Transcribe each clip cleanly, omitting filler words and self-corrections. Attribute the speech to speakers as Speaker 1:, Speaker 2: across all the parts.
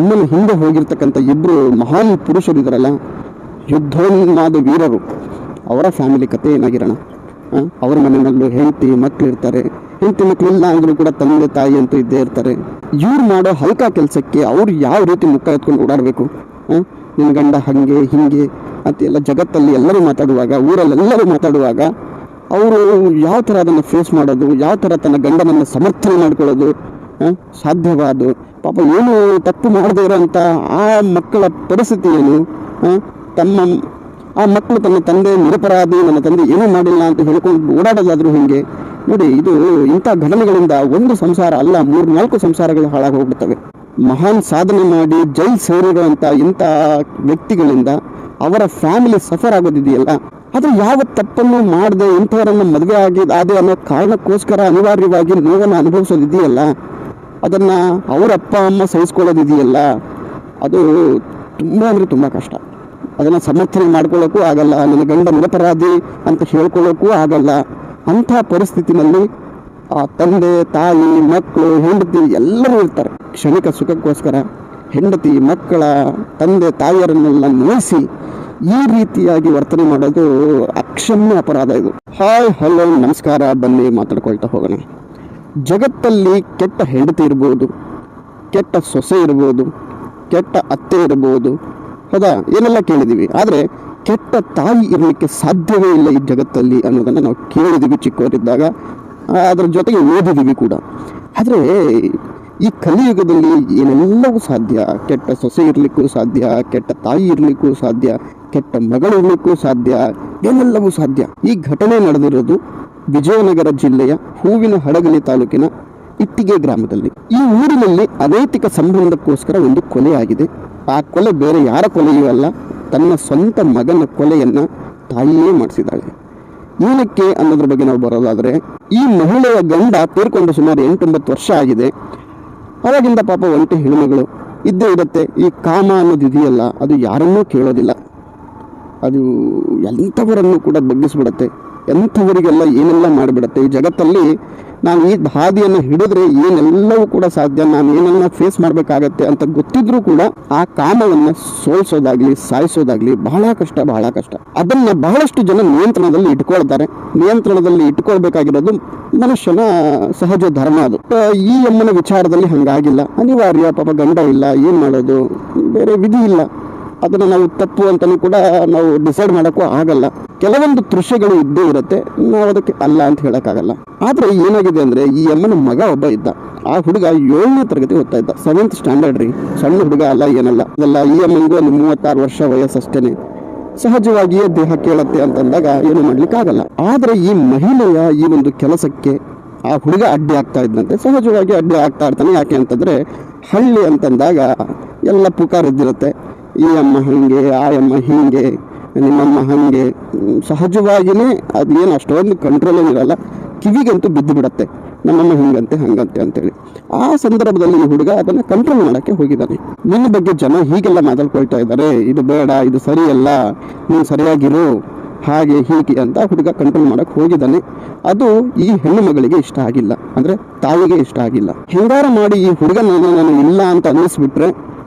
Speaker 1: ಅಮ್ಮನ ಹಿಂದೆ ಹೋಗಿರ್ತಕ್ಕಂಥ ಇಬ್ಬರು ಮಹಾನ್ ಪುರುಷರಿದ್ದಾರಲ್ಲ, ಯುದ್ಧೋನ್ಮಾದ ವೀರರು, ಅವರ ಫ್ಯಾಮಿಲಿ ಕತೆ ಏನಾಗಿರೋಣ. ಅವ್ರ ಮನೆಯಲ್ಲೂ ಹೆಂಡತಿ ಮಕ್ಳು ಇರ್ತಾರೆ, ಹೆಂಡತಿ ಮಕ್ಳಿಲ್ಲ ಅಂದರೂ ಕೂಡ ತಂದೆ ತಾಯಿ ಅಂತೂ ಇದ್ದೇ ಇರ್ತಾರೆ. ಇವ್ರು ಮಾಡೋ ಹಲ್ಕ ಕೆಲಸಕ್ಕೆ ಅವ್ರು ಯಾವ ರೀತಿ ಮುಖ ಎತ್ಕೊಂಡು ಓಡಾಡಬೇಕು. ನಿನ್ನ ಗಂಡ ಹಾಗೆ ಹೀಗೆ ಅಂತ ಎಲ್ಲ ಜಗತ್ತಲ್ಲಿ ಎಲ್ಲರೂ ಮಾತಾಡುವಾಗ, ಊರಲ್ಲೆಲ್ಲರೂ ಮಾತಾಡುವಾಗ ಅವರು ಯಾವ ಥರ ಅದನ್ನು ಫೇಸ್ ಮಾಡೋದು, ಯಾವ ಥರ ತನ್ನ ಗಂಡನನ್ನು ಸಮರ್ಥನೆ ಮಾಡ್ಕೊಳ್ಳೋದು ಸಾಧ್ಯವಾದ. ಪಾಪ ಏನು ತಪ್ಪು ಮಾಡದೇ ಇರೋಂಥ ಆ ಮಕ್ಕಳ ಪರಿಸ್ಥಿತಿ ಏನು, ಆ ಮಕ್ಕಳು ತನ್ನ ತಂದೆ ನಿರಪರಾಧಿ, ನನ್ನ ತಂದೆ ಏನೂ ಮಾಡಿಲ್ಲ ಅಂತ ಹೇಳ್ಕೊಂಡು ಓಡಾಡೋದಾದ್ರೂ ಹಿಂಗೆ ನೋಡಿ. ಇದು ಇಂಥ ಘಟನೆಗಳಿಂದ ಒಂದು ಸಂಸಾರ ಅಲ್ಲ, 3-4 ಸಂಸಾರಗಳು ಹಾಳಾಗಿ ಹೋಗ್ಬಿಡ್ತವೆ. ಮಹಾನ್ ಸಾಧನೆ ಮಾಡಿ ಜೈಲ್ ಸೇರಿರುವಂಥ ಇಂಥ ವ್ಯಕ್ತಿಗಳಿಂದ ಅವರ ಫ್ಯಾಮಿಲಿ ಸಫರ್ ಆಗೋದಿದೆಯಲ್ಲ, ಆದರೆ ಯಾವ ತಪ್ಪನ್ನು ಮಾಡದೆ ಇಂಥವರನ್ನು ಮದುವೆ ಆಗಿದೆ ಅನ್ನೋ ಕಾರಣಕ್ಕೋಸ್ಕರ ಅನಿವಾರ್ಯವಾಗಿ ನೋವನ್ನು ಅನುಭವಿಸೋದಿದೆಯಲ್ಲ, ಅದನ್ನು ಅವರ ಅಪ್ಪ ಅಮ್ಮ ಸಹಿಸ್ಕೊಳ್ಳೋದಿದೆಯಲ್ಲ, ಅದು ತುಂಬ ಅಂದರೆ ತುಂಬ ಕಷ್ಟ. ಅದನ್ನು ಸಮರ್ಥನೆ ಮಾಡ್ಕೊಳ್ಳೋಕ್ಕೂ ಆಗಲ್ಲ, ನನ್ನ ಗಂಡ ನಿರಪರಾಧಿ ಅಂತ ಹೇಳ್ಕೊಳ್ಳೋಕ್ಕೂ ಆಗಲ್ಲ. ಅಂಥ ಪರಿಸ್ಥಿತಿನಲ್ಲಿ ಆ ತಂದೆ ತಾಯಿ ಮಕ್ಕಳು ಹೆಂಡತಿ ಎಲ್ಲರೂ ಇರ್ತಾರೆ. ಕ್ಷಣಿಕ ಸುಖಕ್ಕೋಸ್ಕರ ಹೆಂಡತಿ ಮಕ್ಕಳ ತಂದೆ ತಾಯಿಯರನ್ನೆಲ್ಲ ನೋಯಿಸಿ ಈ ರೀತಿಯಾಗಿ ವರ್ತನೆ ಮಾಡೋದು ಅಕ್ಷಮ್ಯ ಅಪರಾಧ. ಇದು ಹಾಯ್ ಹಲೋ ನಮಸ್ಕಾರ, ಬನ್ನಿ ಮಾತಾಡ್ಕೊಳ್ತಾ ಹೋಗೋಣ. ಜಗತ್ತಲ್ಲಿ ಕೆಟ್ಟ ಹೆಂಡತಿ ಇರ್ಬೋದು, ಕೆಟ್ಟ ಸೊಸೆ ಇರ್ಬೋದು, ಕೆಟ್ಟ ಅತ್ತೆ ಇರ್ಬೋದು, ಹೌದಾ, ಏನೆಲ್ಲ ಕೇಳಿದ್ದೀವಿ. ಆದರೆ ಕೆಟ್ಟ ತಾಯಿ ಇರಲಿಕ್ಕೆ ಸಾಧ್ಯವೇ ಇಲ್ಲ ಈ ಜಗತ್ತಲ್ಲಿ ಅನ್ನೋದನ್ನು ನಾವು ಕೇಳಿದ್ದೀವಿ ಚಿಕ್ಕವರಿದ್ದಾಗ, ಅದರ ಜೊತೆಗೆ ಓದಿದ್ದೀವಿ ಕೂಡ. ಆದರೆ ಈ ಕಲಿಯುಗದಲ್ಲಿ ಏನೆಲ್ಲವೂ ಸಾಧ್ಯ. ಕೆಟ್ಟ ಸೊಸೆ ಇರಲಿಕ್ಕೂ ಸಾಧ್ಯ, ಕೆಟ್ಟ ತಾಯಿ ಇರಲಿಕ್ಕೂ ಸಾಧ್ಯ, ಕೆಟ್ಟ ಮಗಳು ಇರಲಿಕ್ಕೂ ಸಾಧ್ಯ, ಏನೆಲ್ಲವೂ ಸಾಧ್ಯ. ಈ ಘಟನೆ ನಡೆದಿರೋದು ವಿಜಯನಗರ ಜಿಲ್ಲೆಯ ಹೂವಿನ ಹಡಗಲಿ ತಾಲೂಕಿನ ಇಟ್ಟಿಗೆ ಗ್ರಾಮದಲ್ಲಿ. ಈ ಊರಿನಲ್ಲಿ ಅನೈತಿಕ ಸಂಬಂಧಕ್ಕೋಸ್ಕರ ಒಂದು ಕೊಲೆ ಆಗಿದೆ. ಆ ಕೊಲೆ ಬೇರೆ ಯಾರ ಕೊಲೆಯೂ ಅಲ್ಲ, ತನ್ನ ಸ್ವಂತ ಮಗನ ಕೊಲೆಯನ್ನ ತಾಯಿಯೇ ಮಾಡಿಸಿದ್ದಾಳೆ. ಏನಕ್ಕೆ ಅನ್ನೋದ್ರ ಬಗ್ಗೆ ನಾವು ಬರೋದಾದರೆ, ಈ ಮಹಿಳೆಯ ಗಂಡ ತೀರ್ಕೊಂಡು ಸುಮಾರು 8-9 ವರ್ಷ ಆಗಿದೆ. ಅವಾಗಿಂದ ಪಾಪ ಒಂಟಿ ಹೆಣ್ಣುಮಗಳು ಇದ್ದೇ ಇರುತ್ತೆ. ಈ ಕಾಮ ಅನ್ನೋದು ಇದೆಯಲ್ಲ, ಅದು ಯಾರನ್ನೂ ಕೇಳೋದಿಲ್ಲ. ಅದು ಎಂಥವರನ್ನು ಕೂಡ ಬಗ್ಗಿಸ್ಬಿಡತ್ತೆ, ಎಂಥವರಿಗೆಲ್ಲ ಏನೆಲ್ಲ ಮಾಡಿಬಿಡತ್ತೆ. ಈ ಜಗತ್ತಲ್ಲಿ ನಾನು ಈ ಹಾದಿಯನ್ನು ಹಿಡಿದ್ರೆ ಏನೆಲ್ಲವೂ ಕೂಡ ಸಾಧ್ಯ, ನಾನು ಏನೆಲ್ಲ ಫೇಸ್ ಮಾಡಬೇಕಾಗತ್ತೆ ಅಂತ ಗೊತ್ತಿದ್ರೂ ಕೂಡ ಆ ಕಾಮವನ್ನು ಸೋಲಿಸೋದಾಗ್ಲಿ ಸಾಯಿಸೋದಾಗ್ಲಿ ಬಹಳ ಕಷ್ಟ. ಅದನ್ನು ಬಹಳಷ್ಟು ಜನ ನಿಯಂತ್ರಣದಲ್ಲಿ ಇಟ್ಕೊಳ್ತಾರೆ. ನಿಯಂತ್ರಣದಲ್ಲಿ ಇಟ್ಕೊಳ್ಬೇಕಾಗಿರೋದು ಮನುಷ್ಯನ ಸಹಜ ಧರ್ಮ. ಅದು ಈ ಅಮ್ಮನ ವಿಚಾರದಲ್ಲಿ ಹಂಗಾಗಿಲ್ಲ. ಅನಿವಾರ್ಯ, ಪಾಪ ಗಂಡ ಇಲ್ಲ, ಏನು ಮಾಡೋದು, ಬೇರೆ ವಿಧಿ ಇಲ್ಲ. ಅದನ್ನು ನಾವು ತಪ್ಪು ಅಂತಲೂ ಕೂಡ ನಾವು ಡಿಸೈಡ್ ಮಾಡೋಕ್ಕೂ ಆಗಲ್ಲ. ಕೆಲವೊಂದು ದೃಶ್ಯಗಳು ಇದ್ದೇ ಇರುತ್ತೆ, ನಾವು ಅದಕ್ಕೆ ಅಲ್ಲ ಅಂತ ಹೇಳೋಕ್ಕಾಗಲ್ಲ. ಆದರೆ ಏನಾಗಿದೆ ಅಂದರೆ, ಈ ಅಮ್ಮನ ಮಗ ಒಬ್ಬ ಇದ್ದ. ಆ ಹುಡುಗ 7ನೇ ತರಗತಿ ಓದ್ತಾ ಇದ್ದ, 7th ಸ್ಟ್ಯಾಂಡರ್ಡ್ ರೀ. ಸಣ್ಣ ಹುಡುಗ ಅಲ್ಲ, ಏನಲ್ಲ ಅದಲ್ಲ. ಈ ಅಮ್ಮನಿಗೂ ಒಂದು 36 ವರ್ಷ ವಯಸ್ಸಷ್ಟೇ. ಸಹಜವಾಗಿಯೇ ದೇಹ ಕೇಳುತ್ತೆ ಅಂತಂದಾಗ ಏನು ಮಾಡ್ಲಿಕ್ಕಾಗಲ್ಲ. ಆದರೆ ಈ ಮಹಿಳೆಯ ಈ ಒಂದು ಕೆಲಸಕ್ಕೆ ಆ ಹುಡುಗ ಅಡ್ಡಿ ಆಗ್ತಾ ಇದ್ದಂತೆ. ಸಹಜವಾಗಿ ಅಡ್ಡಿ ಆಗ್ತಾ ಇರ್ತಾನೆ. ಯಾಕೆ ಅಂತಂದರೆ, ಹಳ್ಳಿ ಅಂತಂದಾಗ ಎಲ್ಲ ಪುಕಾರ್ ಇದ್ದಿರುತ್ತೆ. ಈ ಅಮ್ಮ ಹಾಗೆ, ಆ ಅಮ್ಮ ಹೀಗೆ, ನಿಮ್ಮಮ್ಮ ಹಾಗೆ. ಸಹಜವಾಗಿಯೇ ಅದೇನು ಅಷ್ಟೊಂದು ಕಂಟ್ರೋಲ್ ಏನಿರಲ್ಲ, ಕಿವಿಗಂತೂ ಬಿದ್ದು ಬಿಡತ್ತೆ, ನಮ್ಮಮ್ಮ ಹಿಂಗಂತೆ ಹಂಗಂತೆ ಅಂತೇಳಿ. ಆ ಸಂದರ್ಭದಲ್ಲಿ ಈ ಹುಡುಗ ಅದನ್ನು ಕಂಟ್ರೋಲ್ ಮಾಡೋಕ್ಕೆ ಹೋಗಿದ್ದಾನೆ. ನಿನ್ನ ಬಗ್ಗೆ ಜನ ಹೀಗೆಲ್ಲ ಮಾತಾಡ್ಕೊಳ್ತಾ ಇದ್ದಾರೆ, ಇದು ಬೇಡ, ಇದು ಸರಿಯಲ್ಲ, ನೀನು ಸರಿಯಾಗಿರು, ಹಾಗೆ ಹೀಗೆ ಅಂತ ಹುಡುಗ ಕಂಟ್ರೋಲ್ ಮಾಡೋಕ್ಕೆ ಹೋಗಿದ್ದಾನೆ. ಅದು ಈ ಹೆಣ್ಣು ಮಗಳಿಗೆ ಇಷ್ಟ ಆಗಿಲ್ಲ, ಅಂದರೆ ತಾಯಿಗೆ ಇಷ್ಟ ಆಗಿಲ್ಲ. ಹೆಂಗಾರ ಮಾಡಿ ಈ ಹುಡುಗನ ನಾನು ಇಲ್ಲ ಅಂತ ಅನ್ನಿಸ್ಬಿಟ್ರೆ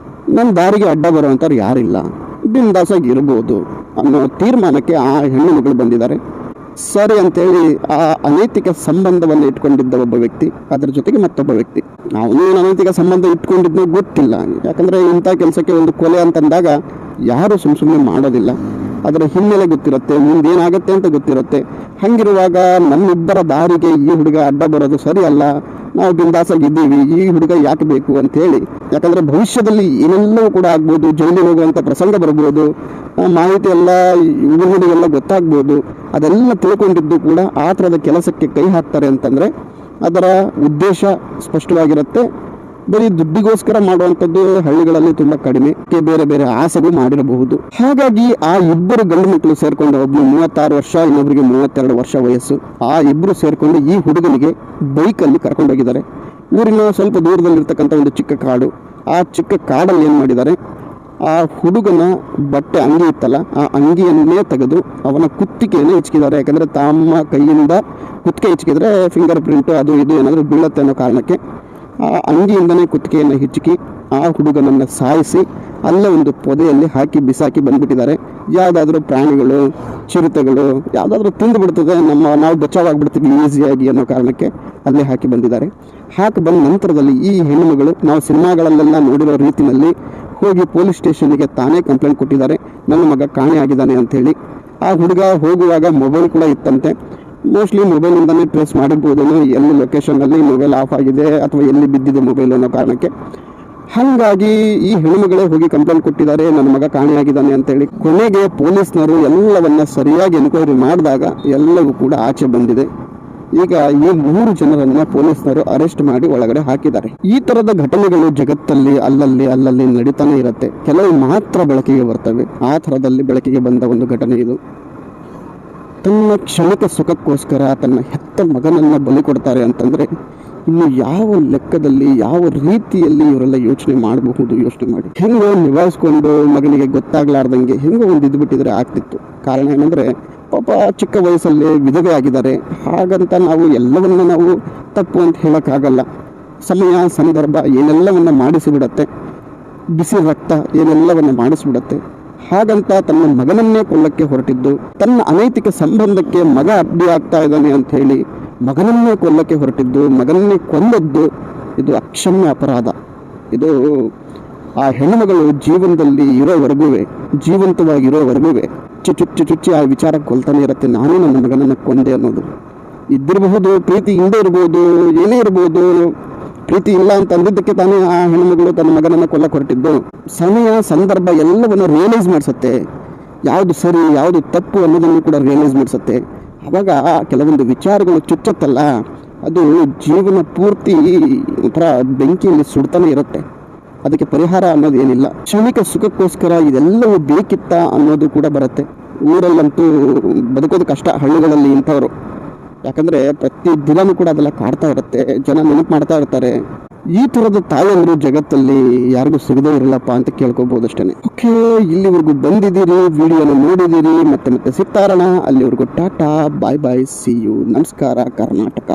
Speaker 1: ನನ್ನ ದಾರಿಗೆ ಅಡ್ಡ ಬರುವಂಥವ್ರು ಯಾರಿಲ್ಲ, ಬಿಂದಾಸಾಗಿ ಇರ್ಬೋದು ಅನ್ನೋ ತೀರ್ಮಾನಕ್ಕೆ ಆ ಹೆಣ್ಣು ಮಗಳು ಬಂದಿದ್ದಾರೆ. ಸರಿ ಅಂತೇಳಿ ಆ ಅನೈತಿಕ ಸಂಬಂಧವನ್ನು ಇಟ್ಕೊಂಡಿದ್ದ ಒಬ್ಬ ವ್ಯಕ್ತಿ, ಅದರ ಜೊತೆಗೆ ಮತ್ತೊಬ್ಬ ವ್ಯಕ್ತಿ, ಅವನೇನು ಅನೈತಿಕ ಸಂಬಂಧ ಇಟ್ಕೊಂಡಿದ್ನೋ ಗೊತ್ತಿಲ್ಲ. ಯಾಕಂದರೆ ಇಂಥ ಕೆಲಸಕ್ಕೆ ಒಂದು ಕೊಲೆ ಅಂತಂದಾಗ ಯಾರು ಸುಮ್ಮನೆ ಮಾಡೋದಿಲ್ಲ. ಅದರ ಹಿನ್ನೆಲೆ ಗೊತ್ತಿರುತ್ತೆ, ಮುಂದೇನಾಗತ್ತೆ ಅಂತ ಗೊತ್ತಿರುತ್ತೆ. ಹಾಗಿರುವಾಗ ನಮ್ಮಿಬ್ಬರ ದಾರಿಗೆ ಈ ಹುಡುಗ ಅಡ್ಡ ಬರೋದು ಸರಿ ಅಲ್ಲ, ನಾವು ಬಿಂದಾಸಾಗಿದ್ದೀವಿ, ಈ ಹುಡುಗ ಯಾಕೆ ಬೇಕು ಅಂತೇಳಿ. ಯಾಕಂದರೆ ಭವಿಷ್ಯದಲ್ಲಿ ಏನೆಲ್ಲವೂ ಕೂಡ ಆಗ್ಬೋದು, ಜೈಲಿಗೆ ಹೋಗುವಂಥ ಪ್ರಸಂಗ ಬರ್ಬೋದು, ಮಾಹಿತಿ ಎಲ್ಲ ಊರಿಗೆಲ್ಲ ಗೊತ್ತಾಗ್ಬೋದು. ಅದೆಲ್ಲ ತಿಳ್ಕೊಂಡಿದ್ದು ಕೂಡ ಆ ಥರದ ಕೆಲಸಕ್ಕೆ ಕೈ ಹಾಕ್ತಾರೆ ಅಂತಂದರೆ ಅದರ ಉದ್ದೇಶ ಸ್ಪಷ್ಟವಾಗಿರುತ್ತೆ. ಬರೀ ದುಡ್ಡಿಗೋಸ್ಕರ ಮಾಡುವಂಥದ್ದು ಹಳ್ಳಿಗಳಲ್ಲಿ ತುಂಬ ಕಡಿಮೆ, ಬೇರೆ ಬೇರೆ ಆಸೆಗಳು ಮಾಡಿರಬಹುದು. ಹಾಗಾಗಿ ಆ ಇಬ್ಬರು ಗಂಡು ಮಕ್ಕಳು ಸೇರ್ಕೊಂಡು, ಒಬ್ಬನು 36 ವರ್ಷ, ಇನ್ನೊಬ್ಬರಿಗೆ 32 ವರ್ಷ ವಯಸ್ಸು, ಆ ಇಬ್ಬರು ಸೇರ್ಕೊಂಡು ಈ ಹುಡುಗನಿಗೆ ಬೈಕಲ್ಲಿ ಕರ್ಕೊಂಡೋಗಿದ್ದಾರೆ. ಊರಿನ ಸ್ವಲ್ಪ ದೂರದಲ್ಲಿರ್ತಕ್ಕಂಥ ಒಂದು ಚಿಕ್ಕ ಕಾಡು. ಆ ಚಿಕ್ಕ ಕಾಡಲ್ಲಿ ಏನು ಮಾಡಿದ್ದಾರೆ, ಆ ಹುಡುಗನ ಬಟ್ಟೆ ಅಂಗಿ ಇತ್ತಲ್ಲ, ಆ ಅಂಗಿಯನ್ನೇ ತೆಗೆದು ಅವನ ಕುತ್ತಿಗೆಯನ್ನು ಹೆಚ್ಚಿದ್ದಾರೆ. ಯಾಕಂದರೆ ತಮ್ಮ ಕೈಯಿಂದ ಕುತ್ತಿಗೆ ಹೆಚ್ಚಿದ್ರೆ ಫಿಂಗರ್ ಪ್ರಿಂಟು ಅದು ಇದು ಏನಾದರೂ ಬೀಳುತ್ತೆ ಅನ್ನೋ ಕಾರಣಕ್ಕೆ ಆ ಅಂಗಿಯಿಂದನೇ ಕುತ್ತಿಗೆಯನ್ನು ಹಿಚ್ಚುಕಿ ಆ ಹುಡುಗನನ್ನು ಸಾಯಿಸಿ ಅಲ್ಲೇ ಒಂದು ಪೊದೆಯಲ್ಲಿ ಹಾಕಿ ಬಿಸಾಕಿ ಬಂದ್ಬಿಟ್ಟಿದ್ದಾರೆ. ಯಾವುದಾದ್ರೂ ಪ್ರಾಣಿಗಳು, ಚಿರತೆಗಳು ಯಾವುದಾದ್ರೂ ತಿಂದು ಬಿಡ್ತದೆ, ನಾವು ಬಚಾವಾಗ್ಬಿಡ್ತೀವಿ ಈಸಿಯಾಗಿ ಅನ್ನೋ ಕಾರಣಕ್ಕೆ ಅಲ್ಲೇ ಹಾಕಿ ಬಂದಿದ್ದಾರೆ. ಹಾಕಿ ಬಂದ ನಂತರದಲ್ಲಿ ಈ ಹೆಣ್ಣುಮಗಳು ನಾವು ಸಿನಿಮಾಗಳಲ್ಲೆಲ್ಲ ನೋಡಿರೋ ರೀತಿಯಲ್ಲಿ ಹೋಗಿ ಪೊಲೀಸ್ ಸ್ಟೇಷನ್ಗೆ ತಾನೇ ಕಂಪ್ಲೇಂಟ್ ಕೊಟ್ಟಿದ್ದಾರೆ, ನನ್ನ ಮಗ ಕಾಣೆಯಾಗಿದ್ದಾನೆ ಅಂಥೇಳಿ. ಆ ಹುಡುಗ ಹೋಗುವಾಗ ಮೊಬೈಲ್ ಕೂಡ ಇತ್ತಂತೆ. ಮೋಸ್ಟ್ಲಿ ಮೊಬೈಲಿಂದನೇ ಟ್ರೇಸ್ ಮಾಡಿರ್ಬೋದು, ಎಲ್ಲಿ ಲೊಕೇಶನ್ನಲ್ಲಿ ಮೊಬೈಲ್ ಆಫ್ ಆಗಿದೆ ಅಥವಾ ಎಲ್ಲಿ ಬಿದ್ದಿದೆ ಮೊಬೈಲ್ ಅನ್ನೋ ಕಾರಣಕ್ಕೆ. ಹಾಗಾಗಿ ಈ ಹೆಣ್ಣುಮಗಳೇ ಹೋಗಿ ಕಂಪ್ಲೇಂಟ್ ಕೊಟ್ಟಿದ್ದಾರೆ, ನನ್ನ ಮಗ ಕಾಣೆಯಾಗಿದ್ದಾನೆ ಅಂತೇಳಿ. ಕೊನೆಗೆ ಪೊಲೀಸ್ನವರು ಎಲ್ಲವನ್ನ ಸರಿಯಾಗಿ ಎನ್ಕ್ವೈರಿ ಮಾಡಿದಾಗ ಎಲ್ಲವೂ ಕೂಡ ಆಚೆ ಬಂದಿದೆ. ಈಗ ಈ 3 ಜನರನ್ನ ಪೊಲೀಸ್ನವರು ಅರೆಸ್ಟ್ ಮಾಡಿ ಒಳಗಡೆ ಹಾಕಿದ್ದಾರೆ. ಈ ತರದ ಘಟನೆಗಳು ಜಗತ್ತಲ್ಲಿ ಅಲ್ಲಲ್ಲಿ ನಡೀತಾನೆ ಇರುತ್ತೆ. ಕೆಲವು ಮಾತ್ರ ಬೆಳಕಿಗೆ ಬರ್ತವೆ. ಆ ಥರದಲ್ಲಿ ಬೆಳಕಿಗೆ ಬಂದ ಒಂದು ಘಟನೆ ಇದು. ತನ್ನ ಕ್ಷಣಿಕ ಸುಖಕ್ಕೋಸ್ಕರ ತನ್ನ ಹೆತ್ತ ಮಗನನ್ನು ಬಲಿ ಕೊಡ್ತಾರೆ ಅಂತಂದರೆ ಇನ್ನು ಯಾವ ಲೆಕ್ಕದಲ್ಲಿ, ಯಾವ ರೀತಿಯಲ್ಲಿ ಇವರೆಲ್ಲ ಯೋಚನೆ ಮಾಡಬಹುದು? ಯೋಚನೆ ಮಾಡಿ. ಹೆಂಗೋ ನಿಭಾಯಿಸ್ಕೊಂಡು ಮಗನಿಗೆ ಗೊತ್ತಾಗ್ಲಾರ್ದಂಗೆ ಹೆಂಗೋ ಒಂದು ಇದ್ಬಿಟ್ಟಿದ್ರೆ ಆಗ್ತಿತ್ತು. ಕಾರಣ ಏನಂದರೆ ಪಾಪ ಚಿಕ್ಕ ವಯಸ್ಸಲ್ಲಿ ವಿಧವೆ ಆಗಿದ್ದಾರೆ. ಹಾಗಂತ ನಾವು ಎಲ್ಲವನ್ನ ನಾವು ತಪ್ಪು ಅಂತ ಹೇಳೋಕ್ಕಾಗಲ್ಲ. ಸಮಯ ಸಂದರ್ಭ ಏನೆಲ್ಲವನ್ನ ಮಾಡಿಸಿಬಿಡತ್ತೆ, ಬಿಸಿ ರಕ್ತ ಏನೆಲ್ಲವನ್ನ ಮಾಡಿಸಿಬಿಡತ್ತೆ. ಹಾಗಂತ ತನ್ನ ಮಗನನ್ನೇ ಕೊಲ್ಲಕ್ಕೆ ಹೊರಟಿದ್ದು, ತನ್ನ ಅನೈತಿಕ ಸಂಬಂಧಕ್ಕೆ ಮಗ ಅಡ್ಡಿ ಆಗ್ತಾ ಇದ್ದಾನೆ ಅಂತ ಹೇಳಿ ಮಗನನ್ನೇ ಕೊಲ್ಲಕ್ಕೆ ಹೊರಟಿದ್ದು, ಮಗನನ್ನೇ ಕೊಂದದ್ದು, ಇದು ಅಕ್ಷಮ್ಯ ಅಪರಾಧ. ಇದು ಆ ಹೆಣ್ಣುಮಗಳು ಜೀವನದಲ್ಲಿ ಇರೋವರೆಗೂ, ಜೀವಂತವಾಗಿರೋವರೆಗೂ ಚುಚ್ಚಿ ಆ ವಿಚಾರ ಕೊಲ್ತಾನೆ ಇರುತ್ತೆ, ನಾನು ನನ್ನ ಮಗನನ್ನು ಕೊಂದೆ ಅನ್ನೋದು. ಇದ್ದಿರಬಹುದು, ಪ್ರೀತಿ ಹಿಂದೆ ಇರ್ಬೋದು, ಏನೇ ಇರ್ಬೋದು. ಪ್ರೀತಿ ಇಲ್ಲ ಅಂತ ಅಂದಿದ್ದಕ್ಕೆ ತಾನೇ ಆ ಹೆಣ್ಣುಮಗಳು ತನ್ನ ಮಗನನ್ನು ಕೊಲ್ಲಕ್ಕೆ ಹೊರಟಿದ್ದು. ಸಮಯ ಸಂದರ್ಭ ಎಲ್ಲವನ್ನು ರಿಯಲೈಸ್ ಮಾಡಿಸುತ್ತೆ, ಯಾವುದು ಸರಿ ಯಾವುದು ತಪ್ಪು ಅನ್ನೋದನ್ನು ಕೂಡ ರಿಯಲೈಸ್ ಮಾಡಿಸುತ್ತೆ. ಆವಾಗ ಕೆಲವೊಂದು ವಿಚಾರಗಳು ಚುಚ್ಚತ್ತಲ್ಲ, ಅದು ಜೀವನ ಪೂರ್ತಿ ಒಂಥರ ಬೆಂಕಿಯಲ್ಲಿ ಸುಡ್ತಾನೆ ಇರುತ್ತೆ. ಅದಕ್ಕೆ ಪರಿಹಾರ ಅನ್ನೋದು ಏನಿಲ್ಲ. ಕ್ಷಣಿಕ ಸುಖಕ್ಕೋಸ್ಕರ ಇದೆಲ್ಲವೂ ಬೇಕಿತ್ತ ಅನ್ನೋದು ಕೂಡ ಬರುತ್ತೆ. ಊರಲ್ಲಂತೂ ಬದುಕೋದು ಕಷ್ಟ, ಹಳ್ಳಿಗಳಲ್ಲಿ ಇಂಥವ್ರು. ಯಾಕಂದರೆ ಪ್ರತಿ ದಿನವೂ ಕೂಡ ಅದೆಲ್ಲ ಕಾಡ್ತಾ ಇರುತ್ತೆ, ಜನ ನೆನಪು ಮಾಡ್ತಾ ಇರ್ತಾರೆ. ಈ ಥರದ ತಾಯಂದರು ಜಗತ್ತಲ್ಲಿ ಯಾರಿಗೂ ಸಿಗದೇ ಇರಲ್ಲಪ್ಪ ಅಂತ ಕೇಳ್ಕೊಬೋದು ಅಷ್ಟೇ. ಓಕೆ, ಇಲ್ಲಿವರೆಗೂ ಬಂದಿದ್ದೀರಿ, ವಿಡಿಯೋನ ನೋಡಿದ್ದೀರಿ. ಮತ್ತೆ ಸಿಗ್ತಾರಣ. ಅಲ್ಲಿವರೆಗೂ ಟಾಟಾ, ಬಾಯ್ ಬಾಯ್, ಸಿ ಯು. ನಮಸ್ಕಾರ ಕರ್ನಾಟಕ.